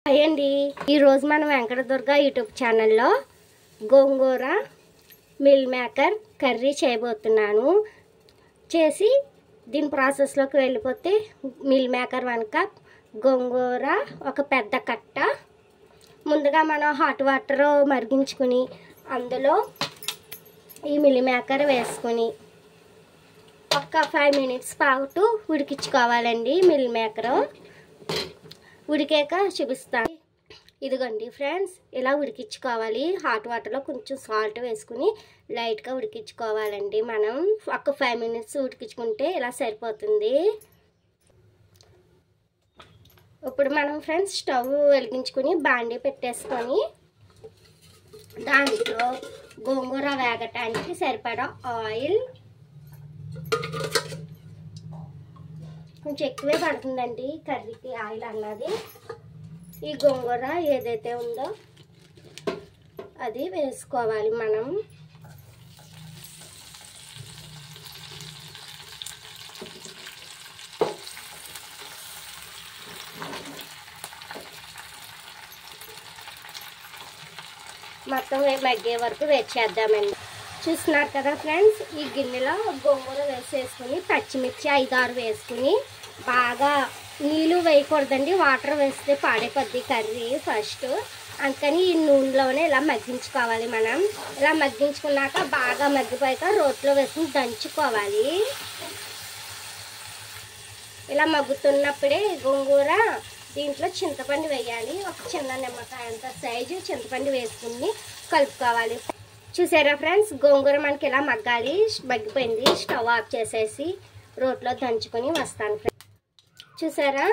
Hi అండి, ఈరోజు మనం వెంకటదుర్గ యూట్యూబ్ ఛానల్లో గోంగూర మిల్ మేకర్ కర్రీ చేయబోతున్నాను. చేసి దీని ప్రాసెస్లోకి వెళ్ళిపోతే మిల్ మేకర్ 1 కప్, గోంగూర ఒక పెద్ద కట్ట. ముందుగా మనం హాట్ వాటర్ మరిగించుకుని అందులో ఈ మిల్ మేకర్ వేసుకుని ఒక 5 మినిట్స్ పాటు ఉడికించుకోవాలండి. మిల్ మేకర్ ఉడికాక చూపిస్తాను. ఇదిగోండి ఫ్రెండ్స్, ఇలా ఉడికించుకోవాలి. హాట్ వాటర్లో కొంచెం సాల్ట్ వేసుకుని లైట్గా ఉడికించుకోవాలండి. మనం ఒక 5 మినిట్స్ ఉడికించుకుంటే ఇలా సరిపోతుంది. ఇప్పుడు మనం ఫ్రెండ్స్ స్టవ్ వెలిగించుకుని బాండీ పెట్టేసుకొని దాంట్లో గోంగూర వేగటానికి సరిపడా ఆయిల్, కొంచెం ఎక్కువే పడుతుందండి కర్రీకి ఆయిల్ అన్నది. ఈ గోంగూర ఏదైతే ఉందో అది వేసుకోవాలి మనం. మొత్తం మగ్గే వరకు వేచేద్దామండి. చూస్తున్నారు కదా ఫ్రెండ్స్, ఈ గిన్నెలో గోంగూర వేసేసుకుని పచ్చిమిర్చి 5-6 వేసుకుని బాగా నీళ్ళు వేయకూడదండి, వాటర్ వేస్తే పాడైపోద్ది కర్రీ ఫస్ట్. అందుకని ఈ నూనెలోనే ఇలా మగ్గించుకోవాలి. మనం ఇలా మగ్గించుకున్నాక బాగా మగ్గిపోయాక రోట్లో వేసుకుని దంచుకోవాలి. ఇలా మగ్గుతున్నప్పుడే గోంగూర దీంట్లో చింతపండు వేయాలి. ఒక చిన్న నిమ్మకాయ అంత సైజు చింతపండు వేసుకుని కలుపుకోవాలి. చూసారా ఫ్రెండ్స్, గోంగూర మనకి ఇలా మగ్గాలి. మగ్గిపోయింది. స్టవ్ ఆఫ్ చేసేసి రోట్లో దంచుకొని వస్తాను ఫ్రెండ్స్. చూసారా,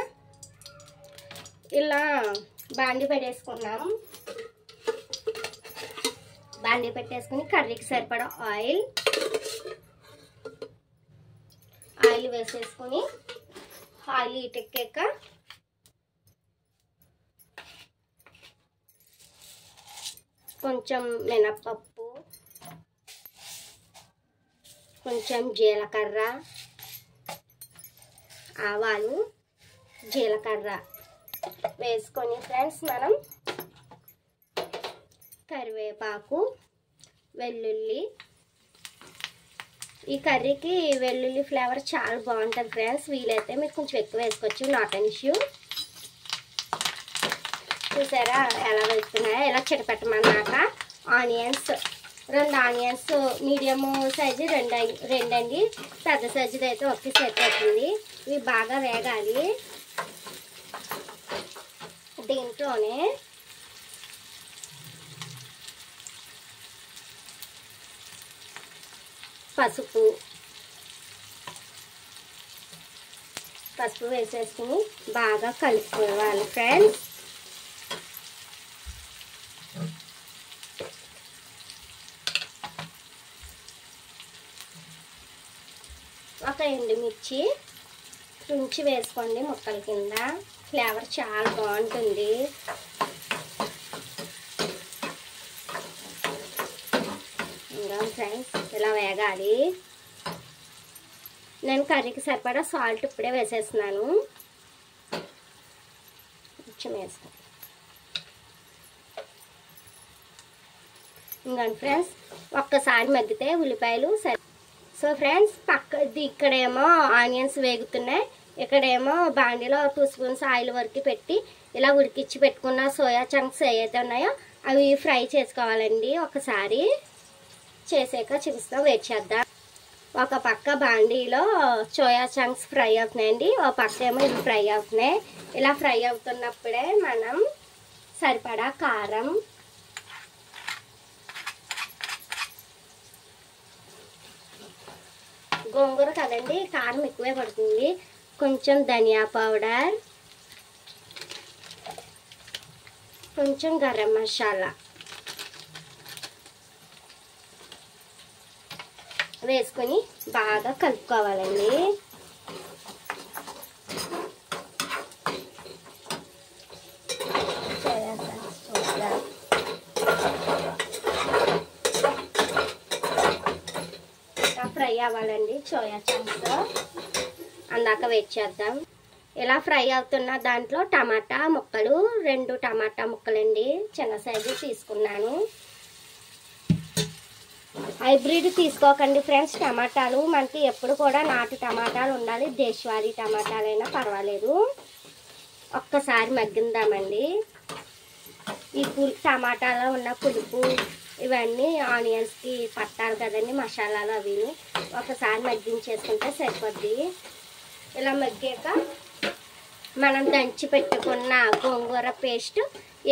ఇలా బాండి పెట్టేసుకున్నాం. బాండి పెట్టేసుకుని కర్రీకి సరిపడా ఆయిల్ వేసేసుకుని ఆయిల్ ఇటెక్కాక కొంచెం మినపప్పు, కొంచెం జీలకర్ర, ఆవాలు, జీలకర్ర వేసుకొని ఫ్రెండ్స్ మనం కరివేపాకు, వెల్లుల్లి. ఈ కర్రీకి వెల్లుల్లి ఫ్లేవర్ చాలా బాగుంటుంది ఫ్రెండ్స్. వీలైతే మీరు కొంచెం ఎక్కువ వేసుకోవచ్చు, నాట్ అన్ ఇష్యూ. చూసారా ఎలా వేసుకున్నాయో. ఇలా చిటపెట్టమన్నాక ఆనియన్స్, 2 ఆనియన్స్ మీడియం సైజు రెండండి. పెద్ద సైజుది అయితే ఒకే సరిపోతుంది. ఇవి బాగా వేగాలి. దీంట్లోనే పసుపు వేసేసుకుని బాగా కలుపుకోవాలి ఫ్రెండ్స్. ఒక ఎండుమిర్చి తుంచి వేసుకోండి ముక్కల కింద. ఫ్లేవర్ చాలా బాగుంటుంది. ఇంకా ఫ్రెండ్స్ ఇలా వేగాలి. నేను కర్రీకి సరిపడా సాల్ట్ ఇప్పుడే వేసేస్తున్నాను. కొంచెం వేసుకోండి. ఇంకా ఫ్రెండ్స్ ఒక్కసారి మగ్గితే ఉల్లిపాయలు సరి. సో ఫ్రెండ్స్, ఇక్కడేమో ఆనియన్స్ వేగుతున్నాయి. ఇక్కడేమో బాండీలో 2 స్పూన్స్ ఆయిల్ వరకు పెట్టి ఇలా ఉడికించి పెట్టుకున్న సోయా చంక్స్ ఏవైతే ఉన్నాయో అవి ఫ్రై చేసుకోవాలండి. ఒకసారి చేసాక చూపిస్తాం, వెయిట్ చేద్దాం. ఒక పక్క బాండీలో సోయా చంక్స్ ఫ్రై అవుతున్నాయండి, ఒక పక్క ఏమో ఇవి ఫ్రై అవుతున్నాయి. ఇలా ఫ్రై అవుతున్నప్పుడే మనం సరిపడా కారం, గోంగూర కదండి కారం ఎక్కువే పడుతుంది, కొంచెం ధనియా పౌడర్, కొంచెం గరం మసాలా వేసుకొని బాగా కలుపుకోవాలండి. ఫ్రై అవ్వాలండి సోయా చంక్స్. అందాక వెయిట్ చేద్దాం. ఇలా ఫ్రై అవుతున్న దాంట్లో టమాటా ముక్కలు 2 టమాటా ముక్కలండి చిన్న సైజు తీసుకున్నాను. హైబ్రిడ్ తీసుకోకండి ఫ్రెండ్స్. టమాటాలు మనకి ఎప్పుడు కూడా నాటు టమాటాలు ఉండాలి. దేశవాళీ టమాటాలైనా పర్వాలేదు. ఒక్కసారి మగ్గిందామండి. ఈ టమాటాలో ఉన్న పులుపు ఇవన్నీ ఆనియన్స్కి పట్టాలి కదండి, మసాలాలు అవి. ఒకసారి మగ్గించేసుకుంటే సరిపోద్ది. ఇలా మగ్గాక మనం దంచి పెట్టుకున్న గోంగూర పేస్ట్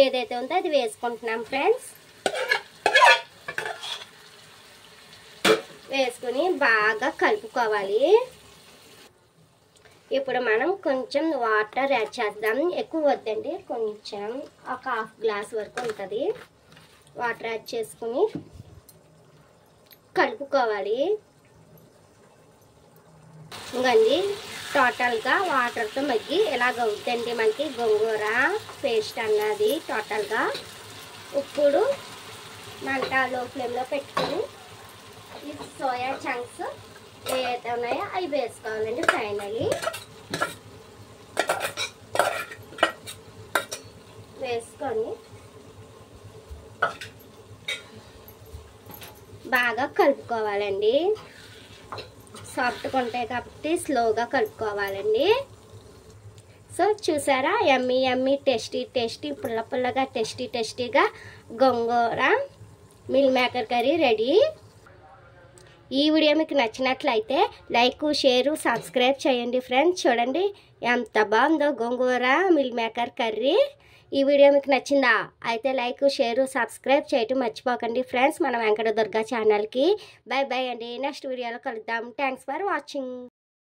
ఏదైతే ఉందో అది వేసుకుంటున్నాం ఫ్రెండ్స్. వేసుకుని బాగా కలుపుకోవాలి. ఇప్పుడు మనం కొంచెం వాటర్ యాడ్ చేద్దాం. ఎక్కువ వద్దండి, కొంచెం ఒక 1/2 గ్లాస్ వరకు ఉంటుంది. వాటర్ యాడ్ చేసుకుని కలుపుకోవాలి. ఇంకండి టోటల్గా వాటర్తో మగ్గి ఇలాగ అవుతుందండి మనకి గోంగూర పేస్ట్ అన్నది టోటల్గా. ఇప్పుడు మంట లో ఫ్లేమ్లో పెట్టుకొని ఈ సోయా చంక్స్ ఏవైతే ఉన్నాయో అవి వేసుకోవాలండి. ఫైనలీ వేసుకొని బాగా కలుపుకోవాలండి. సాఫ్ట్గా ఉంటాయి కాబట్టి స్లోగా కలుపుకోవాలండి. సో చూసారా, యమ్మీ యమ్మీ టేస్టీ పుల్లగా టేస్టీగా గోంగూర మిల్ మేకర్ కర్రీ రెడీ. ఈ వీడియో మీకు నచ్చినట్లయితే లైక్, షేర్, సబ్స్క్రైబ్ చేయండి ఫ్రెండ్స్. చూడండి ఎంత బాగుందో గోంగూర మిల్ మేకర్ కర్రీ. ఈ వీడియో మీకు నచ్చిందా? అయితే లైక్, షేర్, సబ్స్క్రైబ్ చేయటం మర్చిపోకండి ఫ్రెండ్స్ మన వెంకట దుర్గా ఛానల్కి. బై బై అండి. నెక్స్ట్ వీడియోలో కలుద్దాం. Thanks for watching.